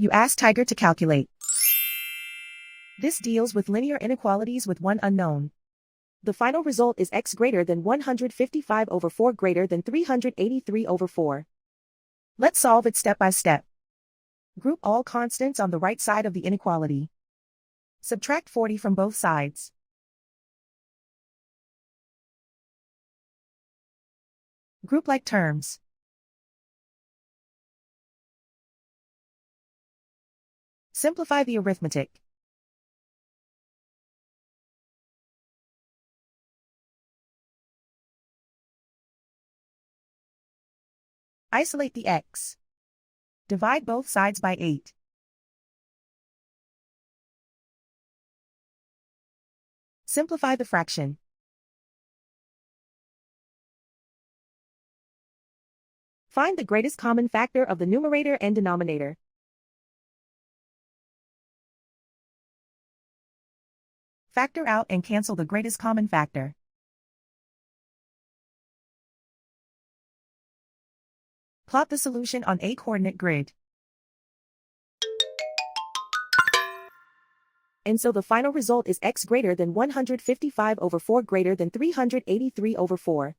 You ask Tiger to calculate. This deals with linear inequalities with one unknown. The final result is x greater than 155 over 4 greater than 383 over 4. Let's solve it step by step. Group all constants on the right side of the inequality. Subtract 40 from both sides. Group like terms. Simplify the arithmetic. Isolate the x. Divide both sides by 8. Simplify the fraction. Find the greatest common factor of the numerator and denominator. Factor out and cancel the greatest common factor. Plot the solution on a coordinate grid. And so the final result is x greater than 155 over 4 greater than 383 over 4.